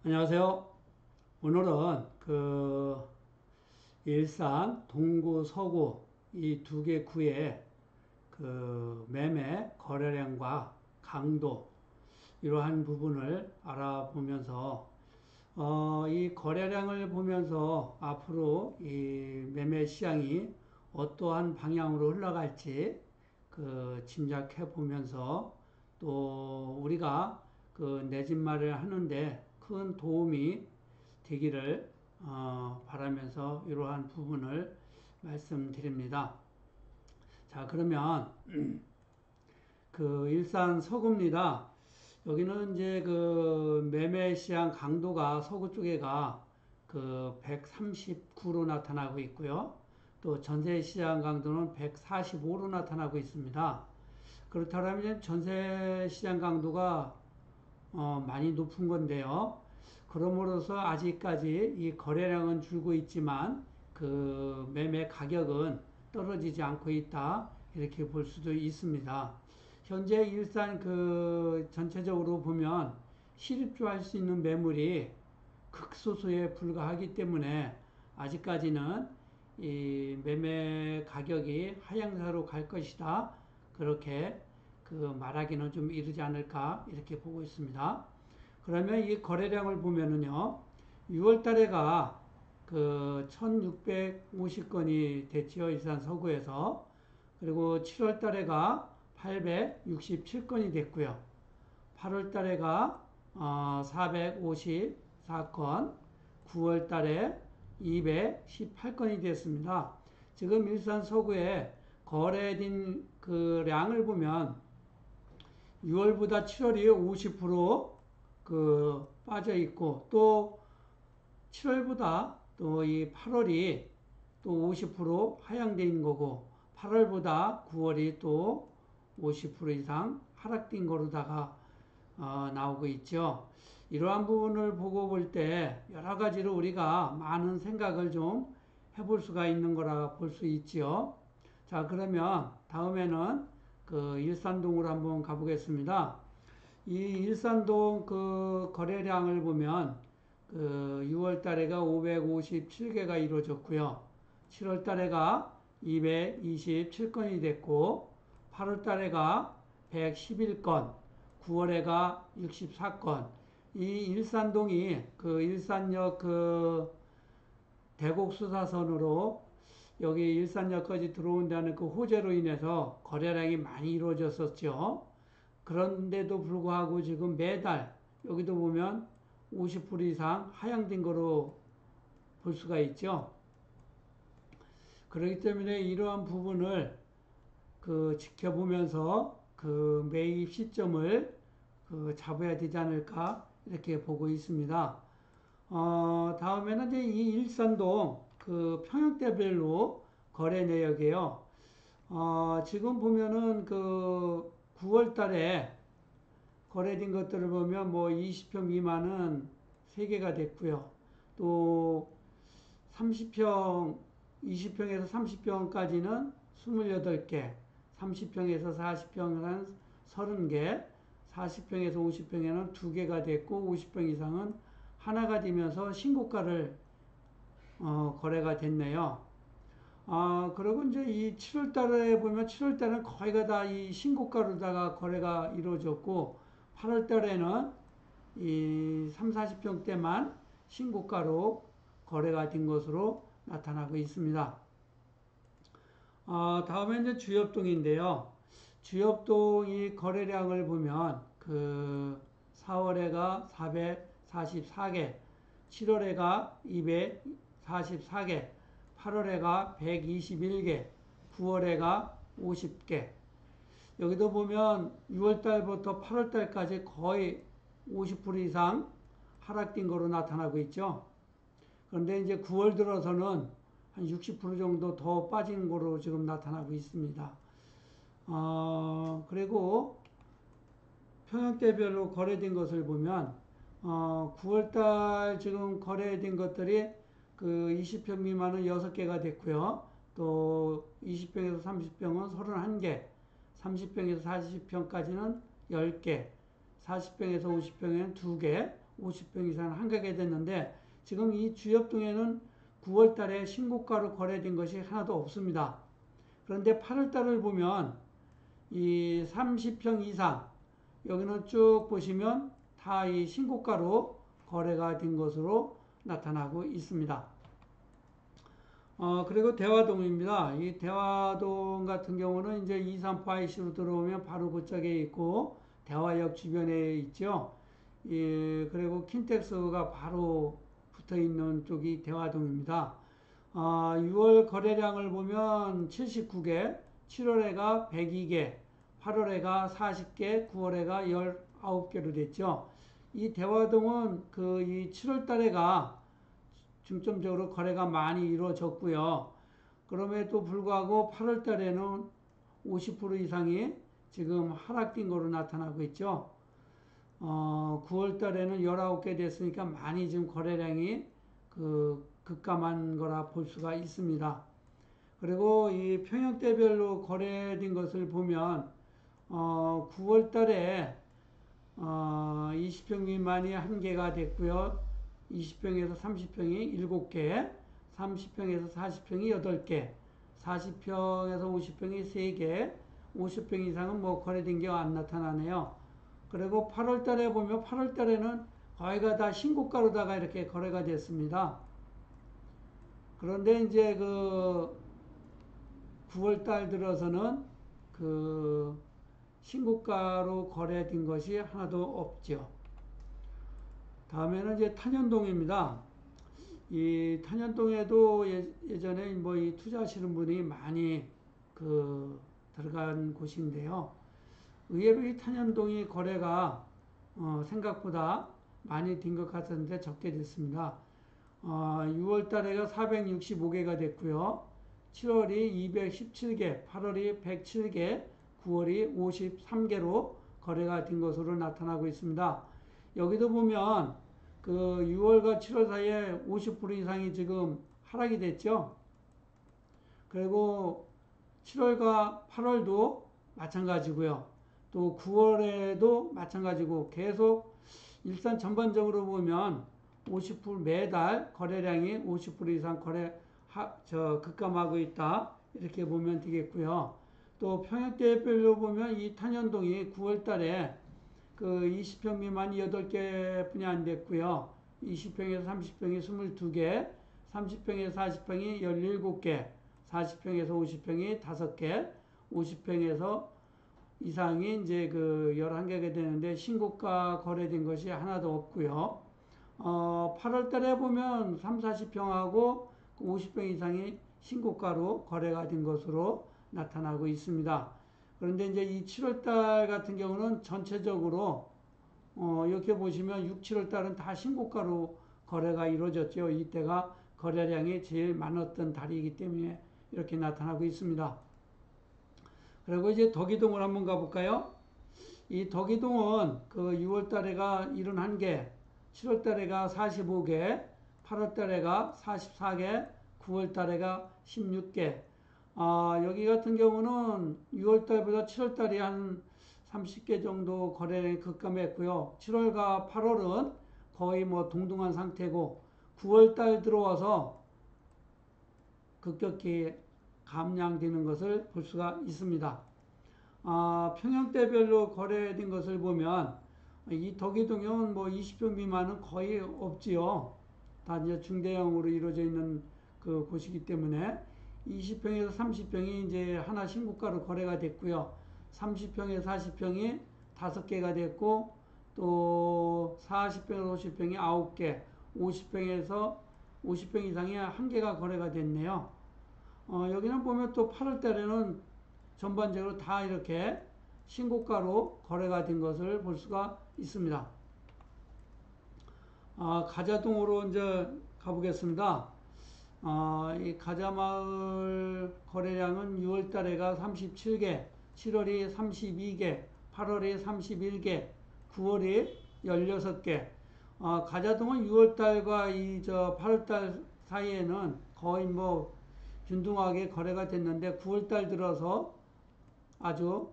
안녕하세요. 오늘은 일산, 동구, 서구 이 두 개 구의 매매 거래량과 강도 이러한 부분을 알아보면서 이 거래량을 보면서 앞으로 이 매매 시장이 어떠한 방향으로 흘러갈지 짐작해 보면서 또 우리가 내 집 마련을 하는데 큰 도움이 되기를 바라면서 이러한 부분을 말씀드립니다. 자, 그러면 일산 서구입니다. 여기는 이제 매매 시장 강도가 서구 쪽에가 139로 나타나고 있고요. 또 전세 시장 강도는 145로 나타나고 있습니다. 그렇다면 전세 시장 강도가 많이 높은 건데요. 그러므로서 아직까지 이 거래량은 줄고 있지만 매매 가격은 떨어지지 않고 있다. 이렇게 볼 수도 있습니다. 현재 일산 전체적으로 보면 실입주할 수 있는 매물이 극소수에 불과하기 때문에 아직까지는 이 매매 가격이 하향세로 갈 것이다. 그렇게 말하기는 좀 이르지 않을까 이렇게 보고 있습니다. 그러면 이 거래량을 보면은요, 6월 달에가 1650건이 됐지요. 일산 서구에서. 그리고 7월 달에가 867건이 됐고요. 8월 달에가 454건, 9월 달에 218건이 됐습니다. 지금 일산 서구에 거래된 량을 보면 6월보다 7월이 50% 빠져 있고 또 7월보다 또 이 8월이 또 50% 하향돼 있는 거고 8월보다 9월이 또 50% 이상 하락된 거로다가 나오고 있죠. 이러한 부분을 보고 볼 때 여러 가지로 우리가 많은 생각을 좀 해볼 수가 있는 거라 볼 수 있지요. 자, 그러면 다음에는 일산동으로 한번 가보겠습니다. 이 일산동 거래량을 보면 6월 달에가 557개가 이루어졌고요. 7월 달에가 227건이 됐고 8월 달에가 111건, 9월에가 64건. 이 일산동이 일산역 대곡수사선으로 여기 일산역까지 들어온다는 호재로 인해서 거래량이 많이 이루어졌었죠. 그런데도 불구하고 지금 매달 여기도 보면 50% 이상 하향된 거로 볼 수가 있죠. 그렇기 때문에 이러한 부분을 지켜보면서 매입 시점을 잡아야 되지 않을까 이렇게 보고 있습니다. 다음에는 이제 이 일산동 평형대별로 거래 내역이에요. 지금 보면은 9월 달에 거래된 것들을 보면 뭐 20평 미만은 3개가 됐고요. 또 30평, 20평에서 30평까지는 28개, 30평에서 40평은 30개, 40평에서 50평에는 2개가 됐고 50평 이상은 하나가 되면서 신고가를 거래가 됐네요. 그리고 이제 이 7월 달에 보면 7월 달은 거의가 다 이 신고가로다가 거래가 이루어졌고 8월 달에는 이 3, 40평대만 신고가로 거래가 된 것으로 나타나고 있습니다. 다음에 이제 주엽동인데요. 주엽동이 거래량을 보면 4월에가 444개, 7월에가 244개, 8월에가 121개, 9월에가 50개. 여기도 보면 6월달부터 8월달까지 거의 50% 이상 하락된 거로 나타나고 있죠. 그런데 이제 9월 들어서는 한 60% 정도 더 빠진 거로 지금 나타나고 있습니다. 그리고 평형대별로 거래된 것을 보면 9월달 지금 거래된 것들이 20평 미만은 6개가 됐고요. 또 20평에서 30평은 31개, 30평에서 40평까지는 10개, 40평에서 50평에는 2개, 50평 이상 한가게 됐는데 지금 이 주엽동에는 9월 달에 신고가로 거래된 것이 하나도 없습니다. 그런데 8월 달을 보면 이 30평 이상 여기는 쭉 보시면 다 이 신고가로 거래가 된 것으로 나타나고 있습니다. 그리고 대화동입니다. 이 대화동 같은 경우는 이제 238C로 들어오면 바로 그쪽에 있고, 대화역 주변에 있죠. 예, 그리고 킨텍스가 바로 붙어 있는 쪽이 대화동입니다. 6월 거래량을 보면 79개, 7월에가 102개, 8월에가 40개, 9월에가 19개로 됐죠. 이 대화동은 이 7월 달에가 중점적으로 거래가 많이 이루어졌고요. 그럼에도 불구하고 8월 달에는 50% 이상이 지금 하락된 거로 나타나고 있죠. 9월 달에는 19개 됐으니까 많이 지금 거래량이 급감한 거라 볼 수가 있습니다. 그리고 이 평형대별로 거래된 것을 보면 9월 달에 20평 미만이 1개가 됐고요. 20평에서 30평이 7개, 30평에서 40평이 8개, 40평에서 50평이 3개, 50평 이상은 뭐 거래된 게 안 나타나네요. 그리고 8월 달에 보면 8월 달에는 거의가 다 신고가로다가 이렇게 거래가 됐습니다. 그런데 이제 9월 달 들어서는 신고가로 거래된 것이 하나도 없죠. 다음에는 이제 탄현동입니다. 이 탄현동에도 예전에 뭐 이 투자하시는 분이 많이 들어간 곳인데요. 의외로 이 탄현동이 거래가 생각보다 많이 된 것 같았는데 적게 됐습니다. 6월 달에가 465개가 됐고요. 7월이 217개, 8월이 107개, 9월이 53개로 거래가 된 것으로 나타나고 있습니다. 여기도 보면 6월과 7월 사이에 50% 이상이 지금 하락이 됐죠. 그리고 7월과 8월도 마찬가지고요. 또 9월에도 마찬가지고 계속 일단 전반적으로 보면 50% 매달 거래량이 50% 이상 급감하고 있다. 이렇게 보면 되겠고요. 또 평형대별로 보면 이 탄현동이 9월 달에 20평 미만이 8개 뿐이 안 됐고요. 20평에서 30평이 22개, 30평에서 40평이 17개, 40평에서 50평이 5개, 50평에서 이상이 이제 11개가 되는데 신고가 거래된 것이 하나도 없고요. 8월 달에 보면 3, 40평하고 50평 이상이 신고가로 거래가 된 것으로 나타나고 있습니다. 그런데 이제 이 7월 달 같은 경우는 전체적으로 이렇게 보시면 6, 7월 달은 다 신고가로 거래가 이루어졌죠. 이때가 거래량이 제일 많았던 달이기 때문에 이렇게 나타나고 있습니다. 그리고 이제 덕이동을 한번 가볼까요? 이 덕이동은 6월 달에가 71개, 7월 달에가 45개, 8월 달에가 44개, 9월 달에가 16개. 여기 같은 경우는 6월 달보다 7월 달이 한 30개 정도 거래량이 급감했고요. 7월과 8월은 거의 뭐 동등한 상태고 9월 달 들어와서 급격히 감량되는 것을 볼 수가 있습니다. 평형대별로 거래된 것을 보면 이 덕이동은 뭐 20평 미만은 거의 없지요. 다 이제 중대형으로 이루어져 있는 곳이기 때문에 20평에서 30평이 이제 하나 신고가로 거래가 됐고요. 30평에서 40평이 5개가 됐고, 또 40평에서 50평이 9개, 50평에서 50평 이상이 1개가 거래가 됐네요. 여기는 보면 또 8월 달에는 전반적으로 다 이렇게 신고가로 거래가 된 것을 볼 수가 있습니다. 가자동으로 이제 가보겠습니다. 이 가자마을 거래량은 6월 달에가 37개, 7월이 32개, 8월이 31개, 9월이 16개. 가자동은 6월 달과 8월 달 사이에는 거의 뭐 균등하게 거래가 됐는데 9월 달 들어서 아주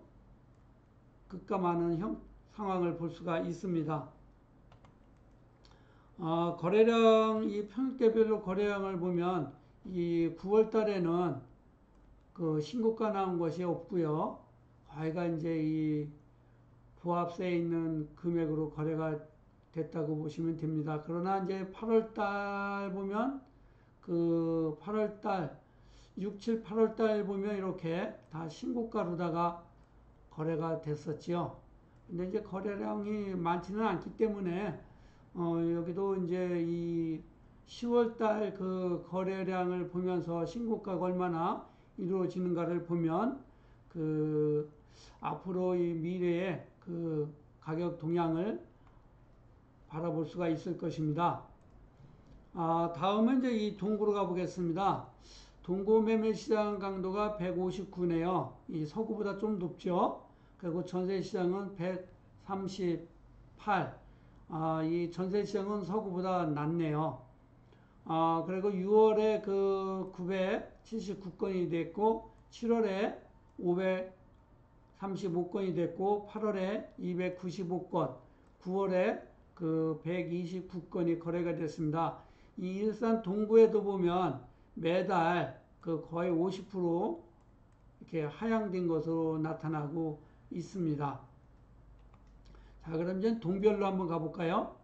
급감하는 상황을 볼 수가 있습니다. 거래량, 이 평택별로 거래량을 보면 이 9월 달에는 그 신고가 나온 것이 없고요. 거의가 이제 이 부합세에 있는 금액으로 거래가 됐다고 보시면 됩니다. 그러나 이제 8월 달 보면 그 8월 달, 6, 7, 8월 달 보면 이렇게 다 신고가로다가 거래가 됐었지요. 근데 이제 거래량이 많지는 않기 때문에 여기도 이제 이 10월 달 그 거래량을 보면서 신고가가 얼마나 이루어지는가를 보면 그 앞으로 이 미래의 그 가격 동향을 바라볼 수가 있을 것입니다. 다음은 이제 이 동구로 가보겠습니다. 동구 매매 시장 강도가 159네요. 이 서구보다 좀 높죠. 그리고 전세 시장은 138. 이 전세 시장은 서구보다 낮네요. 그리고 6월에 그 979건이 됐고, 7월에 535건이 됐고, 8월에 295건, 9월에 그 129건이 거래가 됐습니다. 이 일산 동구에도 보면 매달 그 거의 50% 이렇게 하향된 것으로 나타나고 있습니다. 자, 그럼 이제 동별로 한번 가볼까요?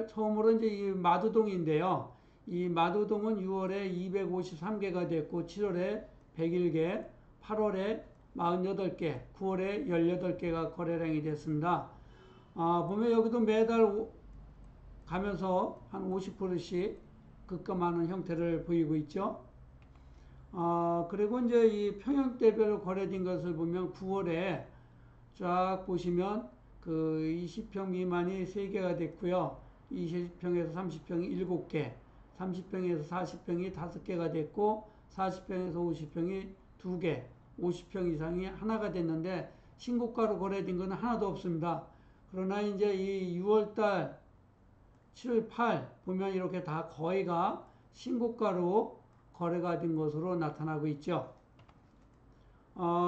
처음으로 이제 이 마두동인데요. 이 마두동은 6월에 253개가 됐고, 7월에 101개, 8월에 48개, 9월에 18개가 거래량이 됐습니다. 보면 여기도 매달 가면서 한 50%씩 급감하는 형태를 보이고 있죠. 그리고 이제 이 평형대별로 거래된 것을 보면 9월에 쫙 보시면 그 20평 미만이 3개가 됐고요. 20평에서 30평이 7개, 30평에서 40평이 5개가 됐고, 40평에서 50평이 2개, 50평 이상이 하나가 됐는데 신고가로 거래된 것은 하나도 없습니다. 그러나 이제 이 6월달 7, 8 보면 이렇게 다 거의가 신고가로 거래가 된 것으로 나타나고 있죠.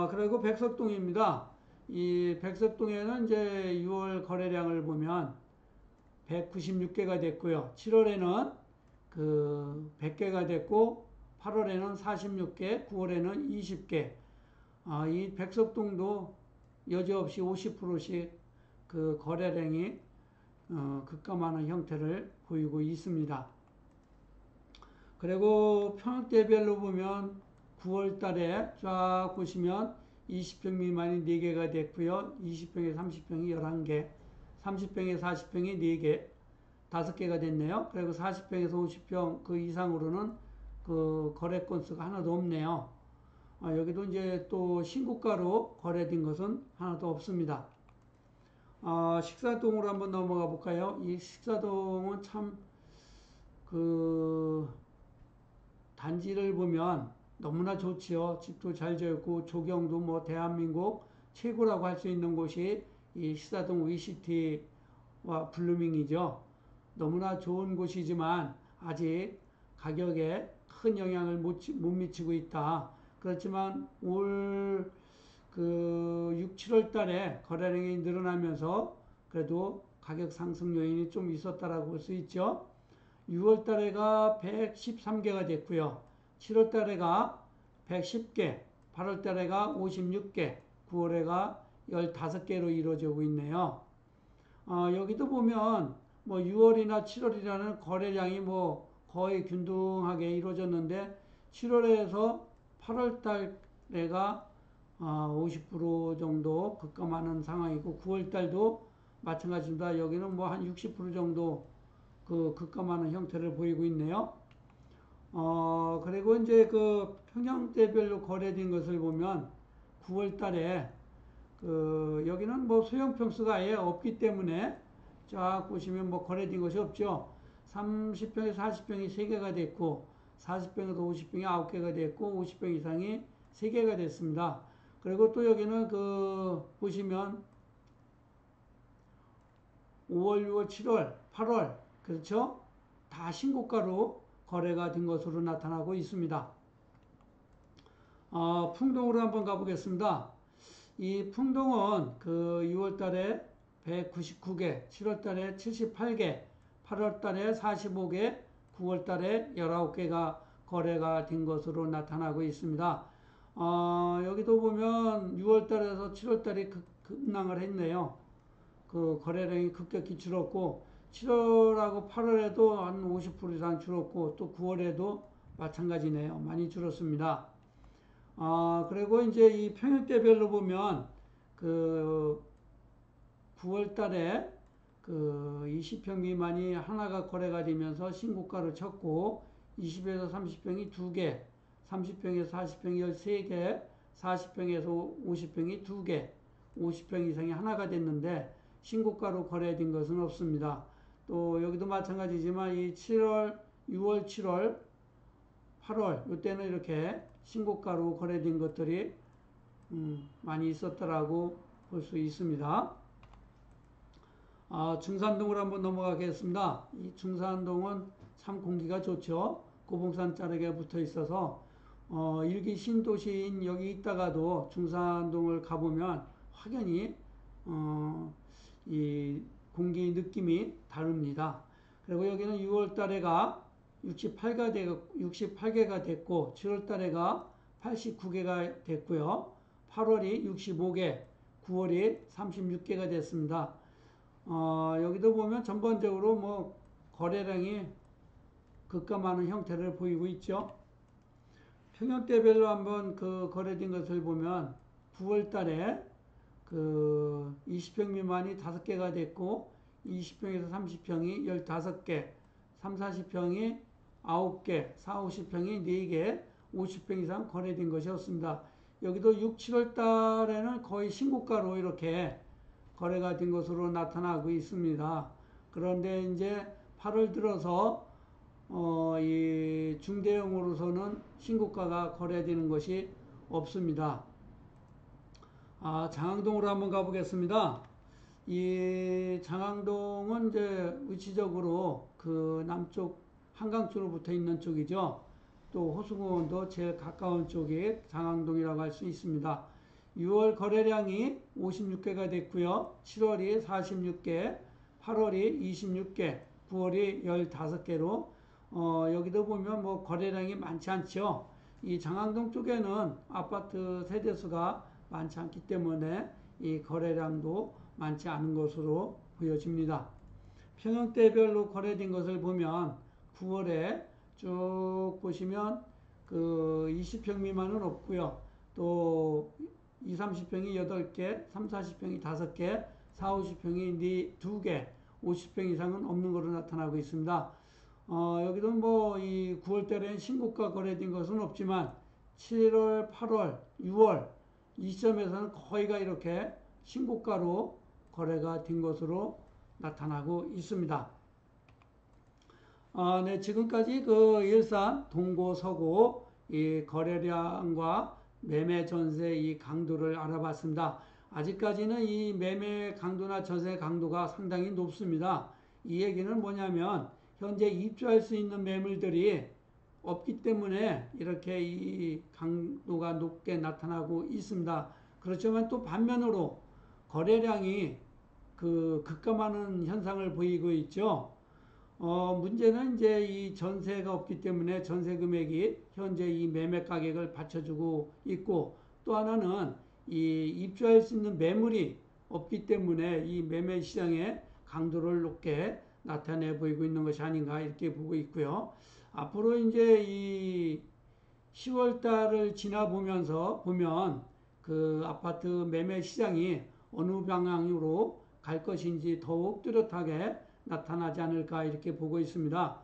그리고 백석동입니다. 이 백석동에는 이제 6월 거래량을 보면 196개가 됐고요. 7월에는 그 100개가 됐고, 8월에는 46개, 9월에는 20개. 이 백석동도 여지없이 50%씩 그 거래량이 급감하는 형태를 보이고 있습니다. 그리고 평택대별로 보면 9월 달에 쫙 보시면 20평 미만이 4개가 됐고요. 20평에 30평이 11개, 30평에 40평이 4개, 5개가 됐네요. 그리고 40평에서 50평 그 이상으로는 그 거래 건수가 하나도 없네요. 여기도 이제 또 신고가로 거래된 것은 하나도 없습니다. 식사동으로 한번 넘어가 볼까요? 이 식사동은 참 그 단지를 보면 너무나 좋지요. 집도 잘 지었고 조경도 뭐 대한민국 최고라고 할 수 있는 곳이 이 식사동 위시티와 블루밍이죠. 너무나 좋은 곳이지만 아직 가격에 큰 영향을 못 미치고 있다. 그렇지만 올 그 6, 7월 달에 거래량이 늘어나면서 그래도 가격 상승 요인이 좀 있었다라고 볼 수 있죠. 6월 달에가 113개가 됐고요. 7월 달에가 110개, 8월 달에가 56개, 9월에가 15개로 이루어지고 있네요. 여기도 보면 뭐 6월이나 7월이라는 거래량이 뭐 거의 균등하게 이루어졌는데 7월에서 8월 달에가 50% 정도 급감하는 상황이고 9월 달도 마찬가지입니다. 여기는 뭐 한 60% 정도 그 급감하는 형태를 보이고 있네요. 그리고 이제 그 평형대별로 거래된 것을 보면 9월 달에 그 여기는 뭐 소형 평수가 아예 없기 때문에 쫙 보시면 뭐 거래된 것이 없죠. 30평에 40평이 3개가 됐고 40평에서 50평이 9개가 됐고 50평 이상이 3개가 됐습니다. 그리고 또 여기는 그 보시면 5월, 6월, 7월, 8월 그렇죠? 다 신고가로 거래가 된 것으로 나타나고 있습니다. 풍동으로 한번 가보겠습니다. 이 풍동은 그 6월 달에 199개, 7월 달에 78개, 8월 달에 45개, 9월 달에 19개가 거래가 된 것으로 나타나고 있습니다. 여기도 보면 6월 달에서 7월 달이 급락을 했네요. 그 거래량이 급격히 줄었고 7월하고 8월에도 한 50% 이상 줄었고 또 9월에도 마찬가지네요. 많이 줄었습니다. 그리고 이제 이 평형대별로 보면 그 9월 달에 그 20평 미만이 하나가 거래가 되면서 신고가를 쳤고 20에서 30평이 2개, 30평에서 40평이 13개, 40평에서 50평이 2개, 50평 이상이 하나가 됐는데 신고가로 거래된 것은 없습니다. 또 여기도 마찬가지지만 이 7월, 6월, 7월, 8월 이때는 이렇게 신고가로 거래된 것들이 많이 있었더라고 볼 수 있습니다. 중산동으로 한번 넘어가겠습니다. 이 중산동은 참 공기가 좋죠. 고봉산 자락에 붙어 있어서 일기 신도시인 여기 있다가도 중산동을 가보면 확연히 이 공기 느낌이 다릅니다. 그리고 여기는 6월 달에가 68개가 됐고 7월 달에가 89개가 됐고요. 8월이 65개, 9월이 36개가 됐습니다. 여기도 보면 전반적으로 뭐 거래량이 급감하는 형태를 보이고 있죠. 평형대별로 한번 그 거래된 것을 보면 9월 달에 그 20평 미만이 5개가 됐고 20평에서 30평이 15개, 3, 40평이 9개, 4, 50평이 4개, 50평 이상 거래된 것이 없습니다. 여기도 6, 7월 달에는 거의 신고가로 이렇게 거래가 된 것으로 나타나고 있습니다. 그런데 이제 8월 들어서 이 중대형으로서는 신고가가 거래되는 것이 없습니다. 장항동으로 한번 가보겠습니다. 이 장항동은 이제 위치적으로 그 남쪽 한강 쪽으로 붙어 있는 쪽이죠. 또 호수공원도 제일 가까운 쪽이 장항동이라고 할 수 있습니다. 6월 거래량이 56개가 됐고요. 7월이 46개, 8월이 26개, 9월이 15개로 여기도 보면 뭐 거래량이 많지 않죠. 이 장항동 쪽에는 아파트 세대수가 많지 않기 때문에 이 거래량도 많지 않은 것으로 보여집니다. 평형대별로 거래된 것을 보면 9월에 쭉 보시면 그 20평 미만은 없고요. 또 20, 30평이 8개, 3, 40평이 5개, 4, 50평이 2개, 50평 이상은 없는 것으로 나타나고 있습니다. 여기도 뭐 이 9월 달에는 신고가 거래된 것은 없지만 7월, 8월, 6월 이 시점에서는 거의가 이렇게 신고가로 거래가 된 것으로 나타나고 있습니다. 네, 지금까지 그 일산 동고 서고 이 거래량과 매매 전세 이 강도를 알아봤습니다. 아직까지는 이 매매 강도나 전세 강도가 상당히 높습니다. 이 얘기는 뭐냐면 현재 입주할 수 있는 매물들이 없기 때문에 이렇게 이 강도가 높게 나타나고 있습니다. 그렇지만 또 반면으로 거래량이 그 급감하는 현상을 보이고 있죠. 문제는 이제 이 전세가 없기 때문에 전세 금액이 현재 이 매매 가격을 받쳐주고 있고, 또 하나는 이 입주할 수 있는 매물이 없기 때문에 이 매매 시장의 강도를 높게 나타내 보이고 있는 것이 아닌가 이렇게 보고 있고요. 앞으로 이제 이 10월 달을 지나보면서 보면 그 아파트 매매 시장이 어느 방향으로 갈 것인지 더욱 뚜렷하게 나타나지 않을까 이렇게 보고 있습니다.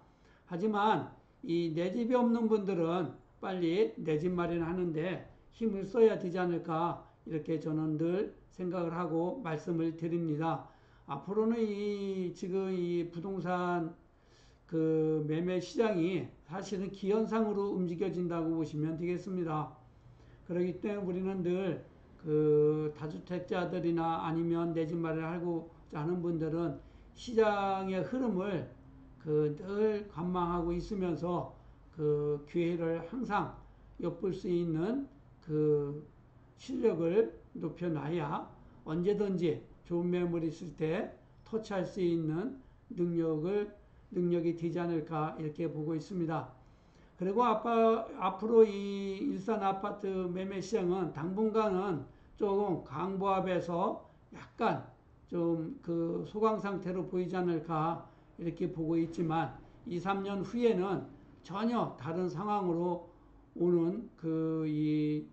하지만 이 내 집이 없는 분들은 빨리 내 집 마련하는데 힘을 써야 되지 않을까 이렇게 저는 늘 생각을 하고 말씀을 드립니다. 앞으로는 지금 이 부동산 그 매매 시장이 사실은 기현상으로 움직여진다고 보시면 되겠습니다. 그렇기 때문에 우리는 늘 그 다주택자들이나 아니면 내 집 마련하고자 하는 분들은 시장의 흐름을 그 늘 관망하고 있으면서 그 기회를 항상 엿볼 수 있는 그 실력을 높여놔야 언제든지 좋은 매물이 있을 때 터치할 수 있는 능력이 되지 않을까 이렇게 보고 있습니다. 그리고 앞으로 이 일산 아파트 매매 시장은 당분간은 조금 강보합에서 약간 좀 그 소강 상태로 보이지 않을까 이렇게 보고 있지만 2, 3년 후에는 전혀 다른 상황으로 오는 이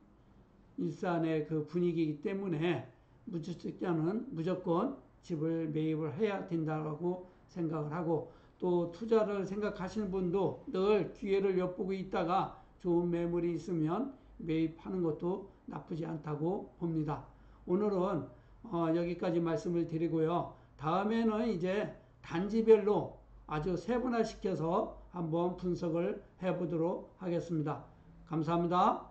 일산의 그 분위기이기 때문에 무주택자는 무조건 집을 매입을 해야 된다고 생각을 하고, 또 투자를 생각하시는 분도 늘 기회를 엿보고 있다가 좋은 매물이 있으면 매입하는 것도 나쁘지 않다고 봅니다. 오늘은 여기까지 말씀을 드리고요. 다음에는 이제 단지별로 아주 세분화시켜서 한번 분석을 해보도록 하겠습니다. 감사합니다.